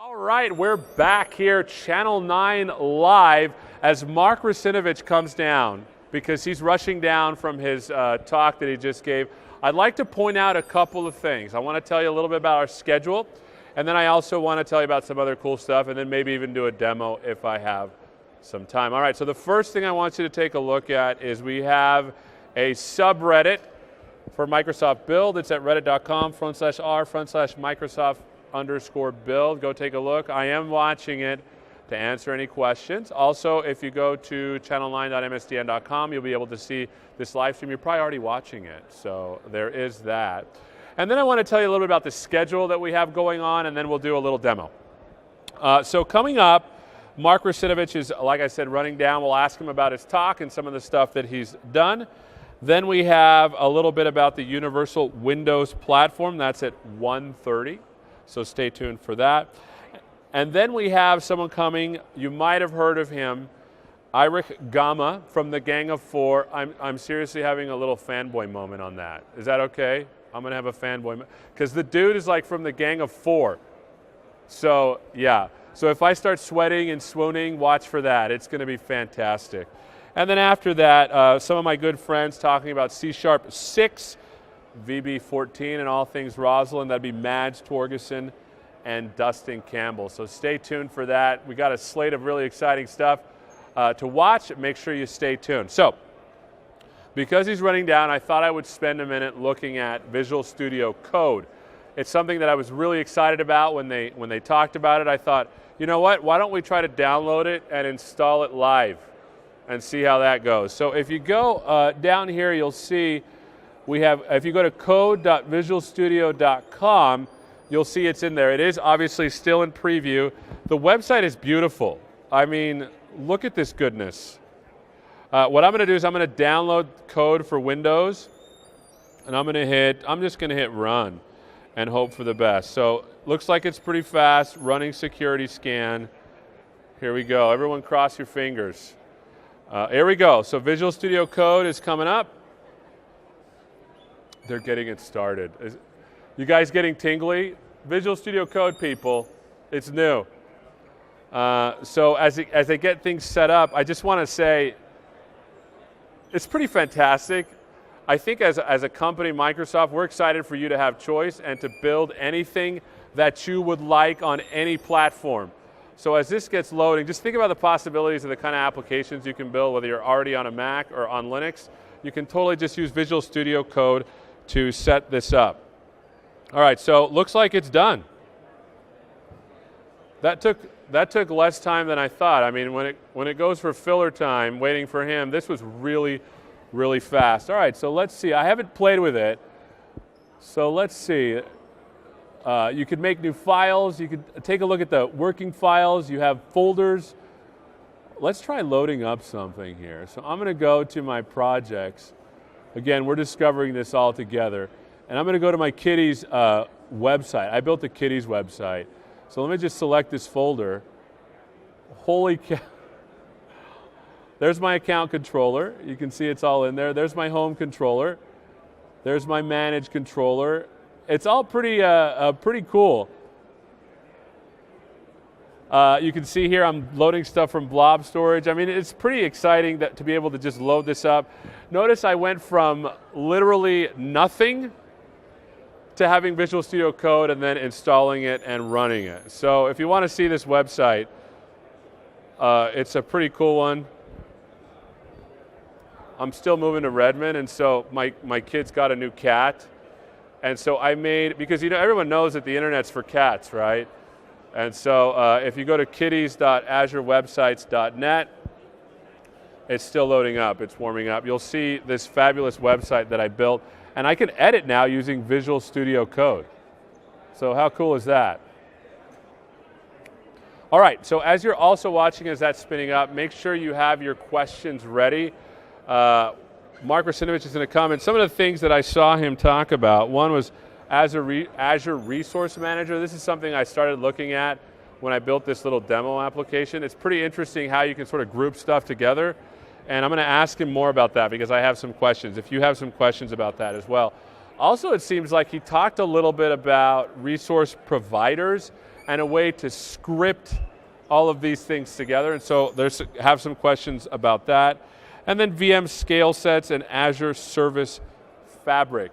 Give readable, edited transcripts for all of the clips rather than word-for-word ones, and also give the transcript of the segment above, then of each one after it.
All right, we're back here, Channel 9 live, as Mark Russinovich comes down because he's rushing down from his talk that he just gave. I'd like to point out a couple of things. I want to tell you a little bit about our schedule, and then I also want to tell you about some other cool stuff, and then maybe even do a demo if I have some time. All right, so the first thing I want you to take a look at is we have a subreddit for Microsoft Build. It's at reddit.com/r/Microsoft_build. Go take a look. I am watching it to answer any questions. Also, if you go to channel9.msdn.com, you'll be able to see this live stream. You're probably already watching it, so there is that. And then I want to tell you a little bit about the schedule that we have going on, and then we'll do a little demo. So coming up, Mark Russinovich is, like I said, running down. We'll ask him about his talk and some of the stuff that he's done. Then we have a little bit about the Universal Windows Platform. That's at 1:30, so stay tuned for that. And then we have someone coming, you might have heard of him, Eirik Gama from the Gang of Four. I'm seriously having a little fanboy moment on that. Is that okay? I'm going to have a fanboy moment. Because the dude is like from the Gang of Four. So, yeah. So if I start sweating and swooning, watch for that. It's going to be fantastic. And then after that, some of my good friends talking about C#6, VB14, and all things Roslyn. That'd be Mads Torgerson and Dustin Campbell. So stay tuned for that. We got a slate of really exciting stuff to watch. Make sure you stay tuned. So, because he's running down, I thought I would spend a minute looking at Visual Studio Code. It's something that I was really excited about when they talked about it. I thought, you know what? Why don't we try to download it and install it live and see how that goes. So if you go down here, you'll see we have, if you go to code.visualstudio.com, you'll see it's in there. It is obviously still in preview. The website is beautiful. I mean, look at this goodness. What I'm going to do is I'm going to download code for Windows, and I'm just going to hit run and hope for the best. So looks like it's pretty fast, running security scan. Here we go. Everyone cross your fingers. Here we go. So Visual Studio Code is coming up. They're getting it started. You guys getting tingly? Visual Studio Code people, it's new. So as they get things set up, I just want to say it's pretty fantastic. I think as a company, Microsoft, we're excited for you to have choice and to build anything that you would like on any platform. So as this gets loading, just think about the possibilities of the kind of applications you can build, whether you're already on a Mac or on Linux. You can totally just use Visual Studio Code to set this up. All right, so looks like it's done. That took less time than I thought. I mean, when it goes for filler time, waiting for him, this was really, really fast. All right, so let's see. I haven't played with it, so let's see. You could make new files. You could take a look at the working files. You have folders. Let's try loading up something here. So I'm going to go to my projects. Again, we're discovering this all together. And I'm going to go to my Kitties website. I built the Kitties website. So let me just select this folder. Holy cow. There's my account controller. You can see it's all in there. There's my home controller. There's my manage controller. It's all pretty cool. You can see here I'm loading stuff from blob storage. I mean, it's pretty exciting to be able to just load this up. Notice I went from literally nothing to having Visual Studio Code and then installing it and running it. So if you want to see this website, it's a pretty cool one. I'm still moving to Redmond, and so my kid's got a new cat. And so I made, because everyone knows that the internet's for cats, right? And so if you go to kitties.azurewebsites.net, it's still loading up, it's warming up. You'll see this fabulous website that I built, and I can edit now using Visual Studio Code. So how cool is that? All right, so as you're also watching as that's spinning up, make sure you have your questions ready. Mark Russinovich is going to comment. Some of the things that I saw him talk about, one was Azure Resource Manager. This is something I started looking at when I built this little demo application. It's pretty interesting how you can sort of group stuff together. And I'm going to ask him more about that because I have some questions, if you have some questions about that as well. Also, it seems like he talked a little bit about resource providers and a way to script all of these things together. And so have some questions about that. And then VM scale sets and Azure Service Fabric.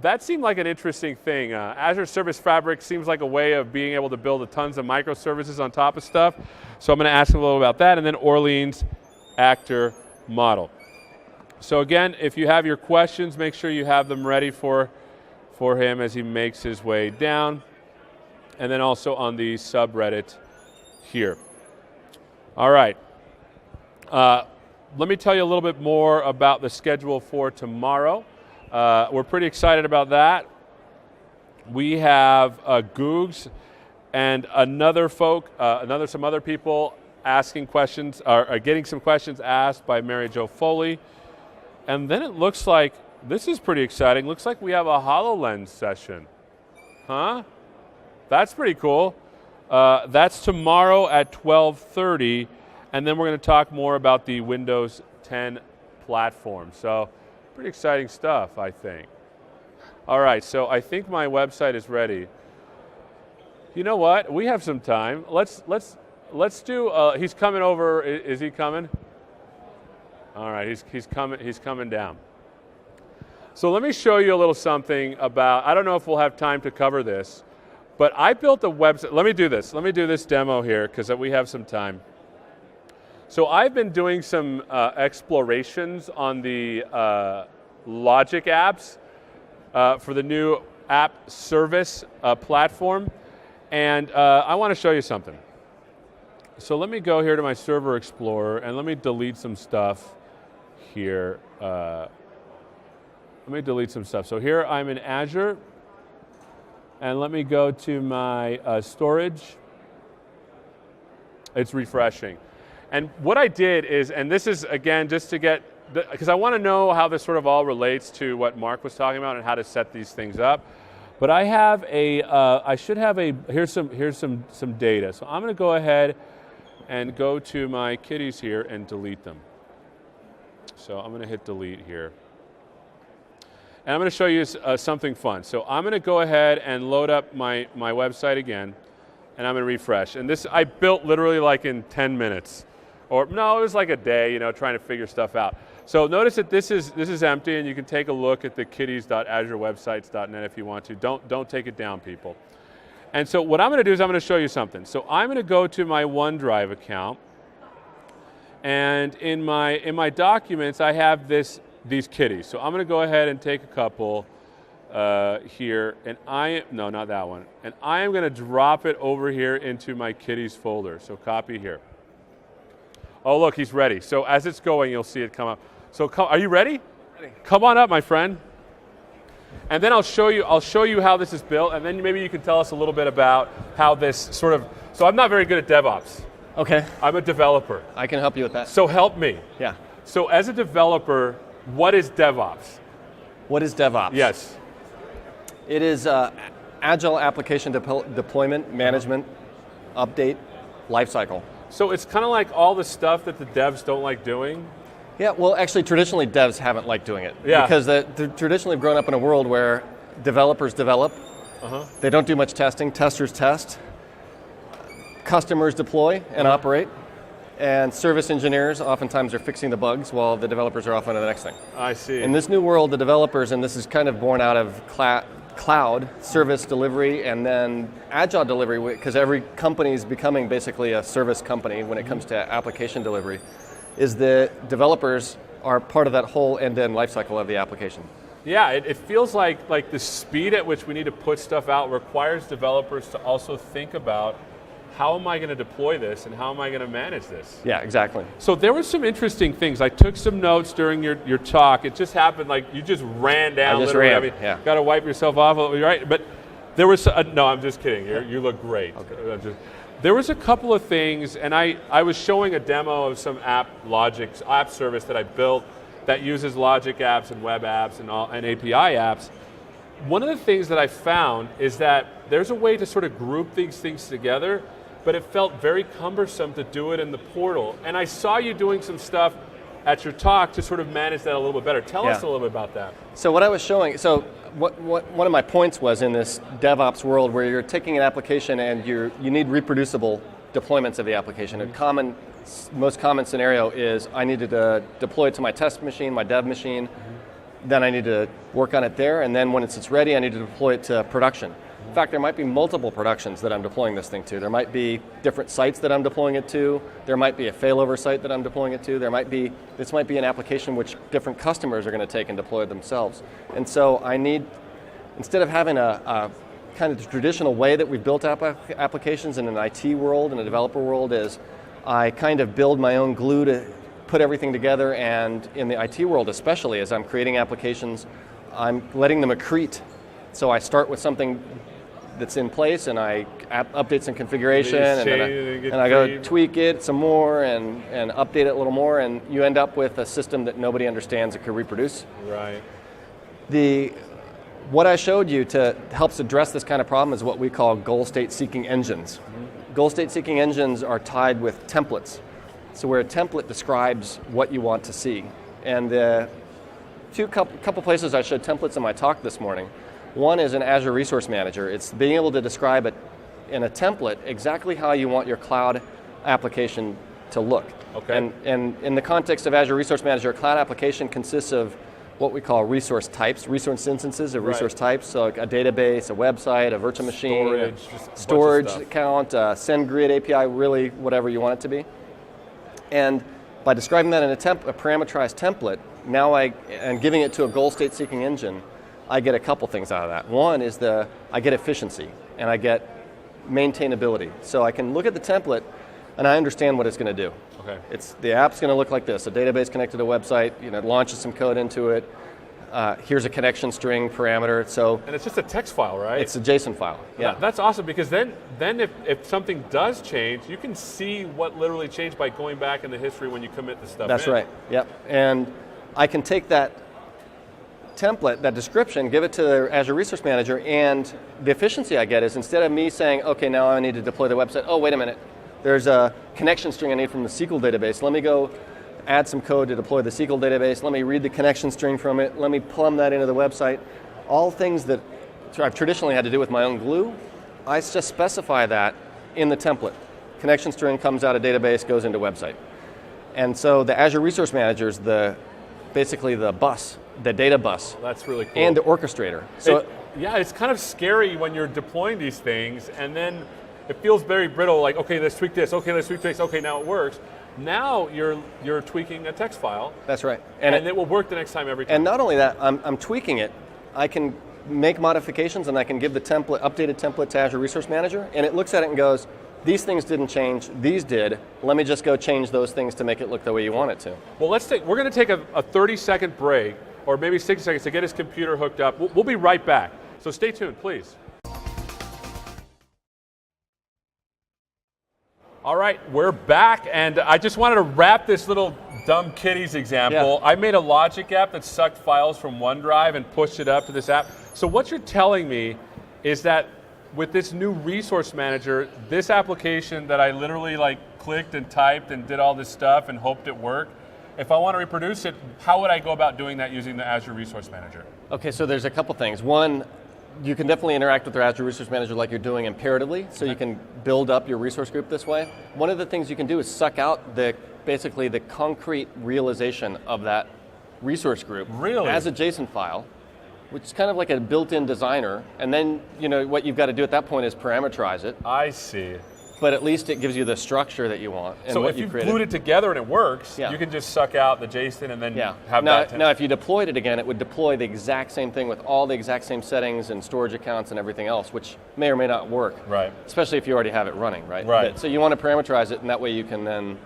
That seemed like an interesting thing. Azure Service Fabric seems like a way of being able to build tons of microservices on top of stuff. So I'm going to ask him a little about that, and then Orleans actor model. So again, if you have your questions, make sure you have them ready for him as he makes his way down. And then also on the subreddit here. All right. Let me tell you a little bit more about the schedule for tomorrow. We're pretty excited about that. We have Googs and some other people asking questions, or getting some questions asked by Mary Jo Foley. And then it looks like, this is pretty exciting, looks like we have a HoloLens session. Huh? That's pretty cool. That's tomorrow at 12:30, and then we're going to talk more about the Windows 10 platform. So pretty exciting stuff, I think. All right, so I think my website is ready. You know what? We have some time. Let's do. He's coming over. Is he coming? All right, he's coming. He's coming down. So let me show you a little something about. I don't know if we'll have time to cover this, but I built a website. Let me do this. Let me do this demo here because we have some time. So I've been doing some explorations on the Logic apps for the new app service platform, and I want to show you something. So let me go here to my Server Explorer and let me delete some stuff here. Let me delete some stuff. So here I'm in Azure, and let me go to my storage. It's refreshing. And what I did is, and this is again just to get, because I want to know how this sort of all relates to what Mark was talking about and how to set these things up. But I have I should have here's some data. So I'm going to go ahead and go to my kitties here and delete them. So I'm going to hit delete here. And I'm going to show you something fun. So I'm going to go ahead and load up my website again, and I'm going to refresh. And this I built literally like in 10 minutes. Or no, it was like a day, trying to figure stuff out. So notice that this is empty, and you can take a look at the kitties.azurewebsites.net if you want to. Don't take it down, people. And so what I'm going to do is I'm going to show you something. So I'm going to go to my OneDrive account, and in my documents I have these kitties. So I'm going to go ahead and take a couple here, and no, not that one. And I am going to drop it over here into my kitties folder. So copy here. Oh, look, he's ready. So as it's going, you'll see it come up. So are you ready? Ready. Come on up, my friend. And then I'll show you how this is built, and then maybe you can tell us a little bit about how this sort of. So I'm not very good at DevOps. Okay. I'm a developer. I can help you with that. So help me. Yeah. So as a developer, what is DevOps? What is DevOps? Yes. It is agile application deployment, management, update, lifecycle. So it's kind of like all the stuff that the devs don't like doing? Yeah, well, actually, traditionally, devs haven't liked doing it. Yeah. Because they traditionally have grown up in a world where developers develop, they don't do much testing, testers test, customers deploy and operate, and service engineers oftentimes are fixing the bugs while the developers are off on the next thing. I see. In this new world, the developers, and this is kind of born out of cloud service delivery and then agile delivery, because every company is becoming basically a service company when it comes to application delivery, is the developers are part of that whole end-to-end lifecycle of the application. Yeah, it feels like the speed at which we need to put stuff out requires developers to also think about how am I going to deploy this and how am I going to manage this? Yeah, exactly. So there were some interesting things. I took some notes during your talk. It just happened like you just ran down. I just literally. ran, yeah. Got to wipe yourself off, right? But there was, no, I'm just kidding. You look great. Okay. There was a couple of things, and I was showing a demo of some app service that I built that uses Logic apps and web apps and API apps. One of the things that I found is that there's a way to sort of group these things together, but it felt very cumbersome to do it in the portal. And I saw you doing some stuff at your talk to sort of manage that a little bit better. Tell us a little bit about that. So what I was showing, one of my points was in this DevOps world where you're taking an application and you need reproducible deployments of the application. A most common scenario is I needed to deploy it to my test machine, my dev machine, then I need to work on it there, and then when it's ready, I need to deploy it to production. In fact, there might be multiple productions that I'm deploying this thing to. There might be different sites that I'm deploying it to. There might be a failover site that I'm deploying it to. This might be an application which different customers are going to take and deploy themselves. And so I need, instead of having a kind of the traditional way that we've built applications in an IT world and a developer world is I kind of build my own glue to put everything together, and in the IT world especially, as I'm creating applications, I'm letting them accrete. So I start with something that's in place, and I update some configuration, and I go tweak it some more, and update it a little more, and you end up with a system that nobody understands that could reproduce. Right. What I showed you helps address this kind of problem is what we call goal state seeking engines. Mm-hmm. Goal state seeking engines are tied with templates. So where a template describes what you want to see. And the couple places I showed templates in my talk this morning. One is in Azure Resource Manager. It's being able to describe it in a template exactly how you want your cloud application to look. Okay. And in the context of Azure Resource Manager, a cloud application consists of what we call resource types, resource instances of resource types, so like a database, a website, a virtual machine, storage account, SendGrid API, really whatever you want it to be. And by describing that in a parameterized template, now and giving it to a goal state seeking engine, I get a couple things out of that. One is I get efficiency, and I get maintainability. So I can look at the template, and I understand what it's going to do. Okay. The app's going to look like this: a database connected to a website. It launches some code into it. Here's a connection string parameter. And it's just a text file, right? It's a JSON file. Yeah. That's awesome, because then if something does change, you can see what literally changed by going back in the history when you commit the stuff. That's right. Yep. And I can take that template, that description, give it to the Azure Resource Manager, and the efficiency I get is instead of me saying, okay, now I need to deploy the website. Oh, wait a minute. There's a connection string I need from the SQL database. Let me go add some code to deploy the SQL database. Let me read the connection string from it. Let me plumb that into the website. All things that I've traditionally had to do with my own glue, I just specify that in the template. Connection string comes out of database, goes into website. And so the Azure Resource Manager is basically the bus, the data bus. That's really cool. And the orchestrator. So it's kind of scary when you're deploying these things, and then it feels very brittle, like, okay, let's tweak this, okay, let's tweak this, okay, now it works. Now you're tweaking a text file. That's right. And it will work the next time every time. And not only that, I'm tweaking it. I can make modifications, and I can give the updated template to Azure Resource Manager, and it looks at it and goes, these things didn't change, these did. Let me just go change those things to make it look the way you want it to. Well, we're going to take a 30-second break, or maybe 60 seconds to get his computer hooked up. We'll be right back. So stay tuned, please. All right, we're back, and I just wanted to wrap this little dumb kitties example. Yeah. I made a logic app that sucked files from OneDrive and pushed it up to this app. So what you're telling me is that with this new resource manager, this application that I literally clicked and typed and did all this stuff and hoped it worked, if I want to reproduce it, how would I go about doing that using the Azure Resource Manager? Okay, so there's a couple things. One, you can definitely interact with the Azure Resource Manager like you're doing imperatively, so you can build up your resource group this way. One of the things you can do is suck out basically the concrete realization of that resource group as a JSON file, which is kind of like a built-in designer, and then what you've got to do at that point is parameterize it. I see. But at least it gives you the structure that you want. And so if you've glued it together and it works, you can just suck out the JSON and then have that. Now, if you deployed it again, it would deploy the exact same thing with all the exact same settings and storage accounts and everything else, which may or may not work. Right. Especially if you already have it running, right? Right. So you want to parameterize it, and that way you can then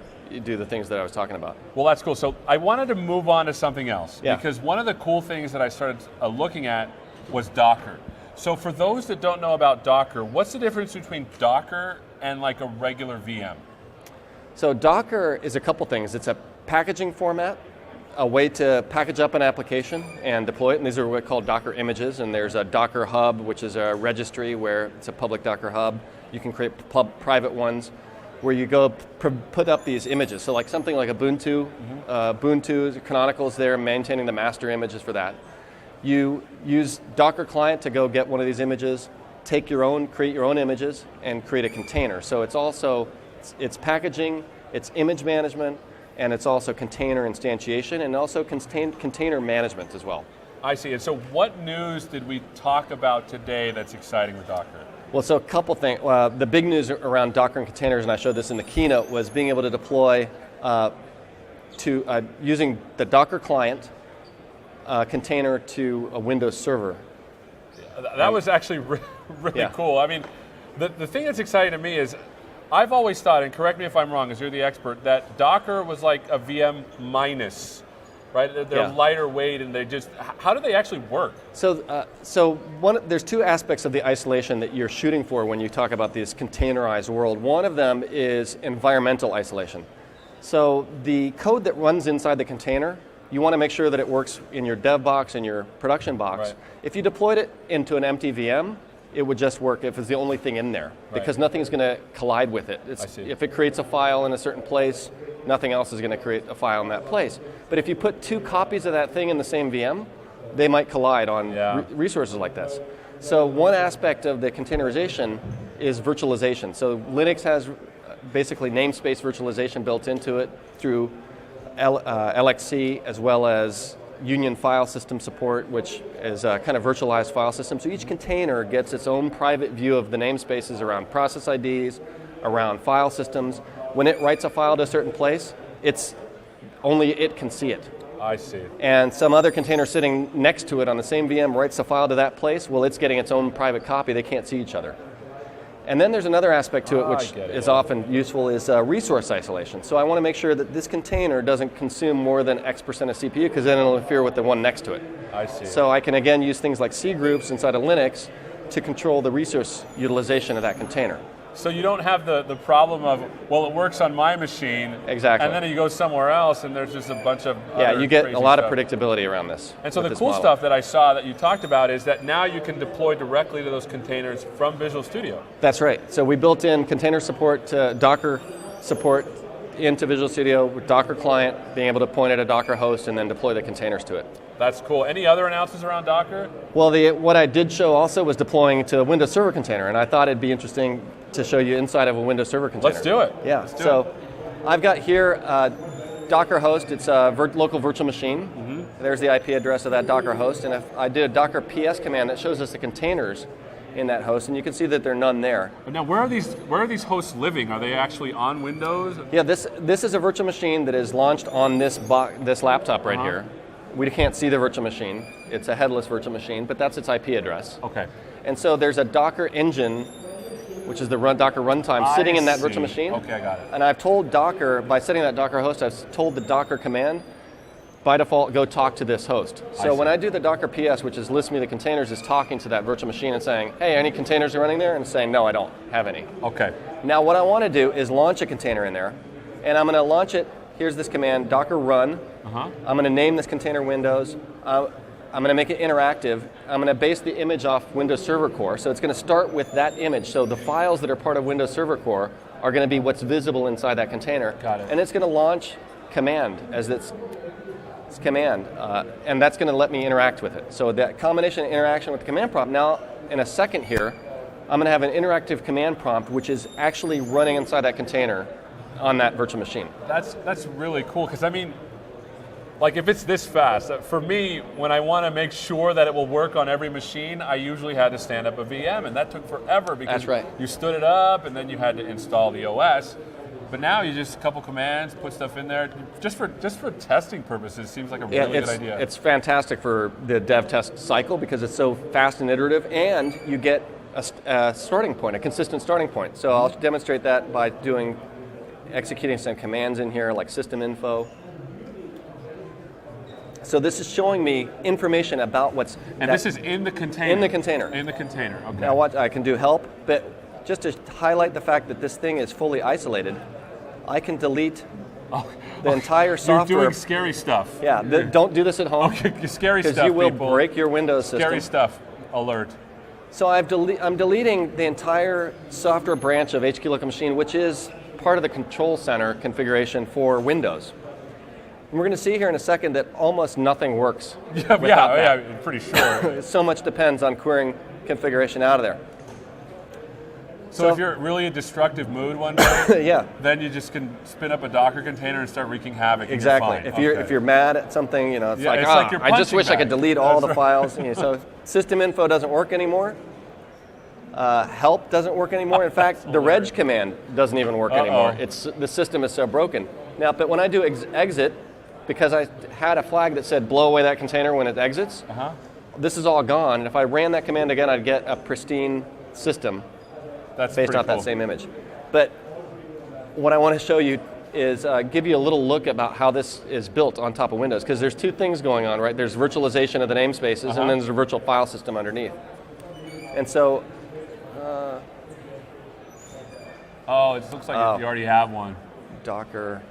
do the things that I was talking about. Well, that's cool. So I wanted to move on to something else, because one of the cool things that I started looking at was Docker. So for those that don't know about Docker, what's the difference between Docker and like a regular VM? So Docker is a couple things. It's a packaging format, a way to package up an application and deploy it, and these are what are called Docker images, and there's a Docker Hub, which is a registry where it's a public Docker Hub. You can create private ones where you go put up these images. So like something like Ubuntu, Ubuntu Canonical is there maintaining the master images for that. You use Docker client to go get one of these images, create your own images, and create a container. So it's also, it's packaging, it's image management, and it's also container instantiation, and also container management as well. I see. And so what news did we talk about today that's exciting with Docker? Well, so a couple things. The big news around Docker and containers, and I showed this in the keynote, was being able to deploy using the Docker client container to a Windows server. That was actually really cool. I mean, the thing that's exciting to me is I've always thought, and correct me if I'm wrong, as you're the expert, that Docker was like a VM minus, right? They're lighter weight, and they just, how do they actually work? So, there's two aspects of the isolation that you're shooting for when you talk about this containerized world. One of them is environmental isolation. So the code that runs inside the container, you want to make sure that it works in your dev box and your production box. Right. If you deployed it into an empty VM, it would just work if it's the only thing in there, because nothing's going to collide with it. If it creates a file in a certain place, nothing else is going to create a file in that place. But if you put two copies of that thing in the same VM, they might collide on resources like this. So one aspect of the containerization is virtualization. So Linux has basically namespace virtualization built into it through LXC, as well as Union file system support, which is a kind of virtualized file system. So each container gets its own private view of the namespaces around process IDs, around file systems. When it writes a file to a certain place, only it can see it. I see. And some other container sitting next to it on the same VM writes a file to that place, well, it's getting its own private copy. They can't see each other. And then there's another aspect to it which is often useful, is resource isolation. So I want to make sure that this container doesn't consume more than X% of CPU, because then it'll interfere with the one next to it. I see. So I can again use things like C groups inside of Linux to control the resource utilization of that container. So you don't have the problem of, well, it works on my machine. Exactly. And then you go somewhere else and there's just a bunch of you get a lot of predictability around this. And so the cool stuff that I saw that you talked about is that now you can deploy directly to those containers from Visual Studio. That's right. So we built in container support, Docker support into Visual Studio with Docker client, being able to point at a Docker host and then deploy the containers to it. That's cool. Any other announcements around Docker? Well, what I did show also was deploying to a Windows Server container, and I thought it'd be interesting to show you inside of a Windows Server container. Let's do it. Yeah. So I've got here Docker host. It's a local virtual machine. Mm-hmm. There's the IP address of that Docker host, and if I did a Docker PS command that shows us the containers in that host, and you can see that there are none there. But now, where are these hosts living? Are they actually on Windows? Yeah, this is a virtual machine that is launched on this laptop right here. We can't see the virtual machine. It's a headless virtual machine, but that's its IP address. Okay. And so there's a Docker engine, which is the Docker runtime, sitting in that virtual machine. Okay, I got it. And I've told Docker, by setting that Docker host, I've told the Docker command, by default, go talk to this host. So when I do the Docker PS, which is list me the containers, is talking to that virtual machine and saying, hey, any containers are running there? And saying, no, I don't have any. Okay. Now what I want to do is launch a container in there, and I'm going to launch it. Here's this command, Docker run. I'm going to name this container Windows. I'm going to make it interactive. I'm going to base the image off Windows Server Core. So it's going to start with that image. So the files that are part of Windows Server Core are going to be what's visible inside that container. Got it. And it's going to launch command as its command. And that's going to let me interact with it. So that combination of interaction with the command prompt. Now, in a second here, I'm going to have an interactive command prompt, which is actually running inside that container on that virtual machine. That's really cool, because I mean, like if it's this fast, for me, when I want to make sure that it will work on every machine, I usually had to stand up a VM, and that took forever because you stood it up and then you had to install the OS. But now you just a couple commands, put stuff in there, just for testing purposes. Seems like a really good idea. It's fantastic for the dev test cycle because it's so fast and iterative, and you get a starting point, a consistent starting point. So I'll demonstrate that by executing some commands in here like system info. So this is showing me information about what's... And this is in the container? In the container. In the container, okay. Now what I can do help, but just to highlight the fact that this thing is fully isolated, I can delete the entire software. You're doing scary stuff. Yeah, don't do this at home. Okay, scary stuff, because you will people. break your Windows system. Scary stuff, alert. So I'm deleting the entire software branch of HQ Local Machine, which is part of the control center configuration for Windows. And we're going to see here in a second that almost nothing works. Yeah, I'm pretty sure. So much depends on querying configuration out of there. So if you're really in destructive mood one day, yeah, then you just can spin up a Docker container and start wreaking havoc. Exactly. And you're fine. If you're mad at something, it's like you're I just wish I could bag. delete all the files. So system info doesn't work anymore. Help doesn't work anymore. In fact, the reg command doesn't even work anymore. The system is so broken. Now, but when I do exit, because I had a flag that said blow away that container when it exits, this is all gone. And if I ran that command again, I'd get a pristine system. That's based off that same image. But what I want to show you is give you a little look about how this is built on top of Windows, because there's two things going on, right? There's virtualization of the namespaces, and then there's a virtual file system underneath. And so... it looks like you already have one. Docker...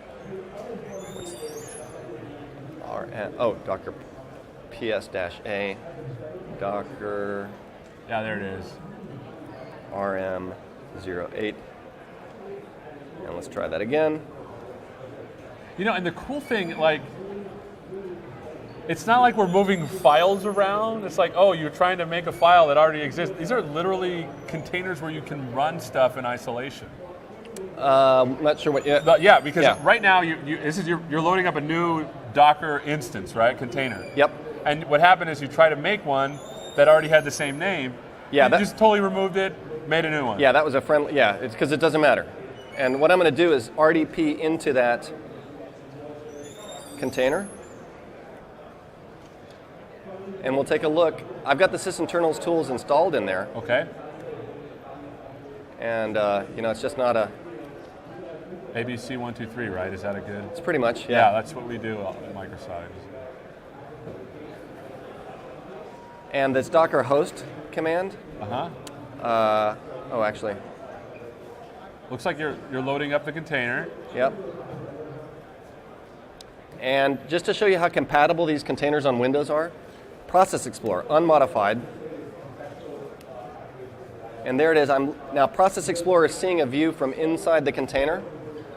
Docker ps-a, Docker... Yeah, there it is. RM08. And let's try that again. And the cool thing, it's not like we're moving files around. It's like, you're trying to make a file that already exists. These are literally containers where you can run stuff in isolation. I'm not sure what. Because right now you're loading up a new Docker instance, right? Container. Yep. And what happened is you try to make one that already had the same name. Yeah. You just totally removed it, made a new one. Yeah, that was a friendly. Yeah, it's because it doesn't matter. And what I'm going to do is RDP into that container, and we'll take a look. I've got the sysinternals tools installed in there. Okay. And it's just not a ABC 123, right? Is that a good? It's pretty much. Yeah, that's what we do at Microsoft. And this Docker host command. Actually. Looks like you're loading up the container. Yep. And just to show you how compatible these containers on Windows are, Process Explorer, unmodified. And there it is. Now Process Explorer is seeing a view from inside the container.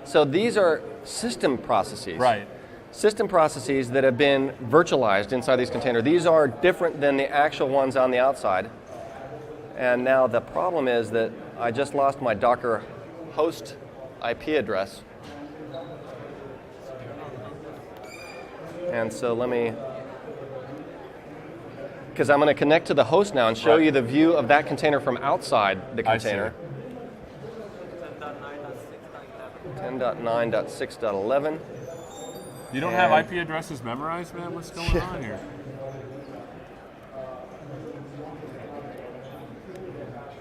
So these are system processes. Right. System processes that have been virtualized inside these containers. These are different than the actual ones on the outside. And now the problem is that I just lost my Docker host IP address. And so because I'm going to connect to the host now and show you the view of that container from outside the container. 10.9.6.11. You don't have IP addresses memorized, man? What's going on here?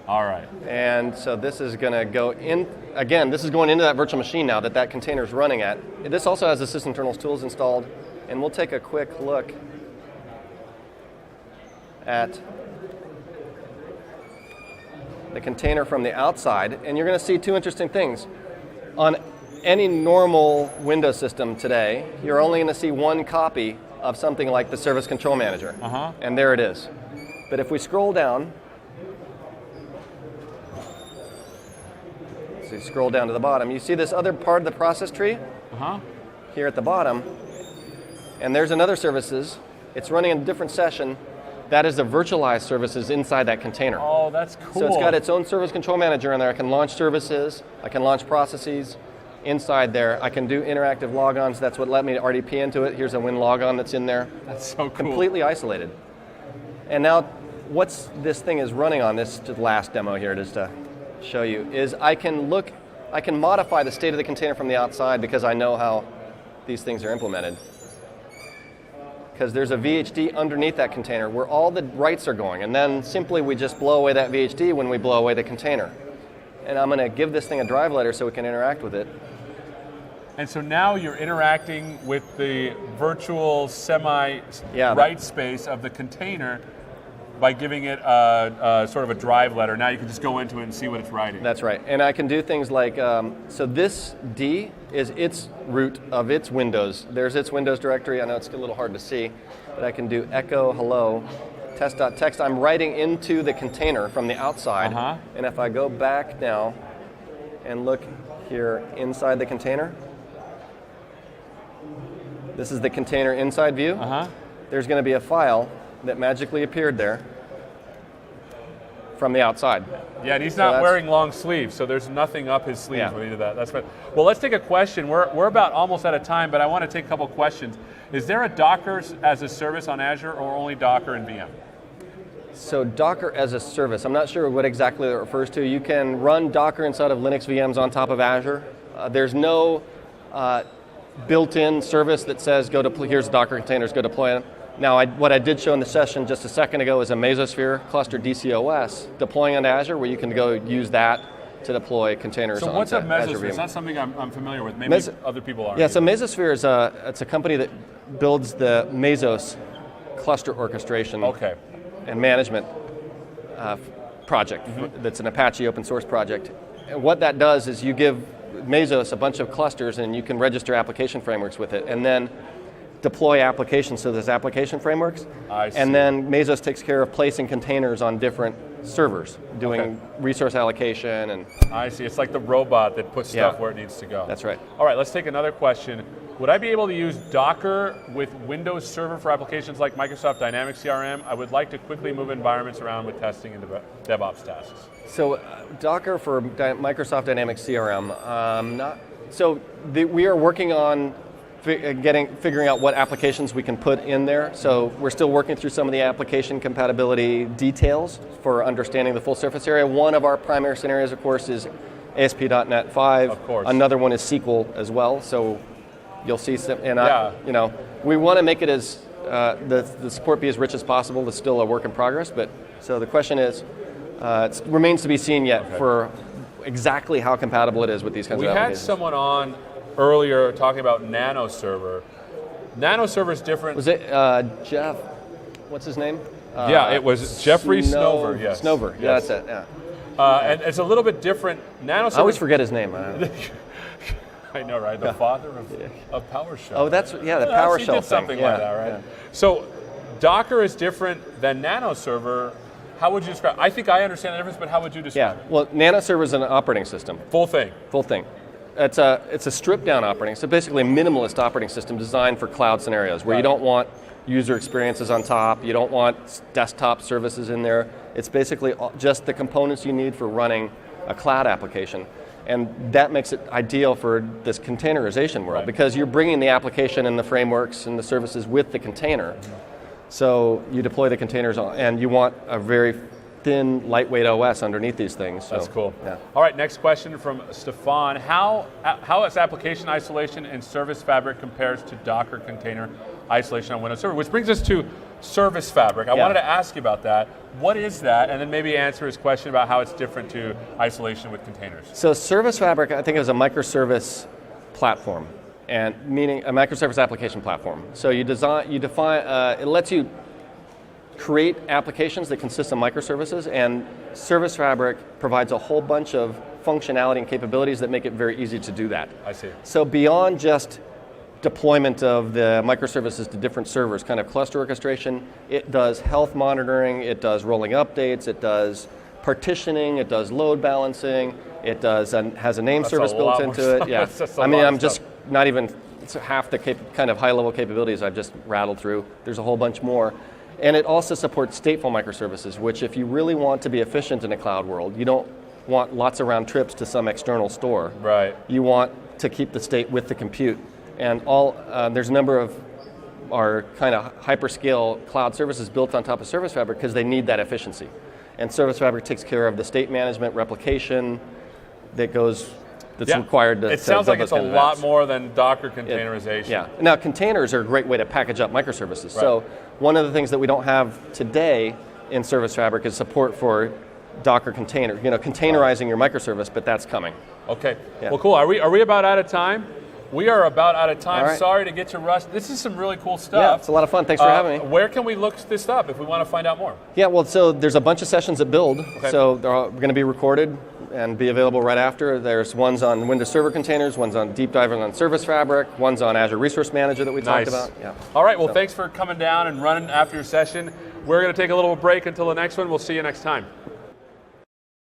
All right. And so this is going to go in, again, this is going into that virtual machine now that container is running at. This also has the sysinternals tools installed, and we'll take a quick look at the container from the outside, and you're going to see two interesting things. On any normal Windows system today, you're only going to see one copy of something like the Service Control Manager, and there it is. But if we scroll down, so you scroll down to the bottom, you see this other part of the process tree here at the bottom, and there's another services. It's running in a different session. That is the virtualized services inside that container. Oh, that's cool. So it's got its own Service Control Manager in there. I can launch services. I can launch processes inside there. I can do interactive logons. That's what let me RDP into it. Here's a WinLogon that's in there. That's so cool. Completely isolated. And now what's this thing is running on, this last demo here just to show you, is I can modify the state of the container from the outside because I know how these things are implemented. Because there's a VHD underneath that container where all the writes are going, and then simply we just blow away that VHD when we blow away the container. And I'm going to give this thing a drive letter so we can interact with it. And so now you're interacting with the virtual semi-write space of the container by giving it a sort of a drive letter. Now you can just go into it and see what it's writing. That's right. And I can do things like, so this D is its root of its Windows. There's its Windows directory. I know it's a little hard to see, but I can do echo hello test.txt. I'm writing into the container from the outside. And if I go back now and look here inside the container, This is the container inside view. There's going to be a file that magically appeared there from the outside. Yeah, and he's not wearing long sleeves, so there's nothing up his sleeves when he did that. That's right. Well, let's take a question. We're about almost out of time, but I want to take a couple questions. Is there a Docker as a service on Azure, or only Docker and VM? So Docker as a service, I'm not sure what exactly it refers to. You can run Docker inside of Linux VMs on top of Azure. There's no built-in service that says, here's Docker containers, go deploy them. Now, what I did show in the session just a second ago is a Mesosphere cluster DCOS deploying onto Azure, where you can go use that to deploy containers onto Azure. So what's a Mesosphere? VM. It's not something I'm familiar with. Maybe other people are. Yeah, so Mesosphere is it's a company that builds the Mesos cluster orchestration and management project. That's an Apache open source project. And what that does is you give Mesos a bunch of clusters, and you can register application frameworks with it, and then deploy applications to those application frameworks. I see. And then Mesos takes care of placing containers on different servers, doing resource allocation. And I see. It's like the robot that puts stuff where it needs to go. That's right. All right, let's take another question. Would I be able to use Docker with Windows Server for applications like Microsoft Dynamics CRM? I would like to quickly move environments around with testing and DevOps tasks. So Docker for Microsoft Dynamics CRM, we are working on figuring out what applications we can put in there. So we're still working through some of the application compatibility details for understanding the full surface area. One of our primary scenarios, of course, is ASP.NET 5. Of course. Another one is SQL as well. So you'll see some, and we want to make it as the support be as rich as possible. It's still a work in progress, but so the question is, it remains to be seen yet for exactly how compatible it is with these kinds of applications. We had someone on earlier talking about NanoServer. NanoServer is different. Was it Jeff? What's his name? It was Jeffrey Snover. Yes. Snover. Yeah, that's it. Yeah. And it's a little bit different. NanoServer. I always forget his name. I know, right? The father of PowerShell. Oh, that's the PowerShell he did something like that, right? Yeah. So Docker is different than NanoServer. How would you describe? I think I understand the difference, but how would you describe it? Well, NanoServer is an operating system. Full thing. It's a stripped down operating, so basically a minimalist operating system designed for cloud scenarios where you don't want user experiences on top, you don't want desktop services in there. It's basically just the components you need for running a cloud application. And that makes it ideal for this containerization world because you're bringing the application and the frameworks and the services with the container. So you deploy the containers and you want a very thin, lightweight OS underneath these things. So, that's cool. Yeah. All right, next question from Stefan. How is application isolation in Service Fabric compares to Docker container isolation on Windows Server? Which brings us to Service Fabric. I wanted to ask you about that. What is that? And then maybe answer his question about how it's different to isolation with containers. So Service Fabric, I think, is a microservice platform, and meaning a microservice application platform. So you define, it lets you create applications that consist of microservices, and Service Fabric provides a whole bunch of functionality and capabilities that make it very easy to do that. I see. So beyond just deployment of the microservices to different servers, kind of cluster orchestration, it does health monitoring, it does rolling updates, it does partitioning, it does load balancing, it does has a name service built into it. Yeah, I mean, I'm just not even half the kind of high-level capabilities I've just rattled through. There's a whole bunch more. And it also supports stateful microservices, which if you really want to be efficient in a cloud world, you don't want lots of round trips to some external store. Right. You want to keep the state with the compute. And there's a number of our kind of hyperscale cloud services built on top of Service Fabric because they need that efficiency. And Service Fabric takes care of the state management, replication that's required to. It sounds like it's a lot more than Docker containerization. Yeah. Now, containers are a great way to package up microservices. Right. So one of the things that we don't have today in Service Fabric is support for Docker container, containerizing your microservice, but that's coming. Okay. Yeah. Well, cool. Are we about out of time? We are about out of time. Right. Sorry to get you rushed. This is some really cool stuff. Yeah, it's a lot of fun. Thanks for having me. Where can we look this up if we want to find out more? Yeah, well, so there's a bunch of sessions at Build. Okay. So they're all going to be recorded and be available right after. There's ones on Windows Server containers, ones on deep diving on Service Fabric, ones on Azure Resource Manager that we talked about. Yeah. All right, well, thanks for coming down and running after your session. We're going to take a little break until the next one. We'll see you next time.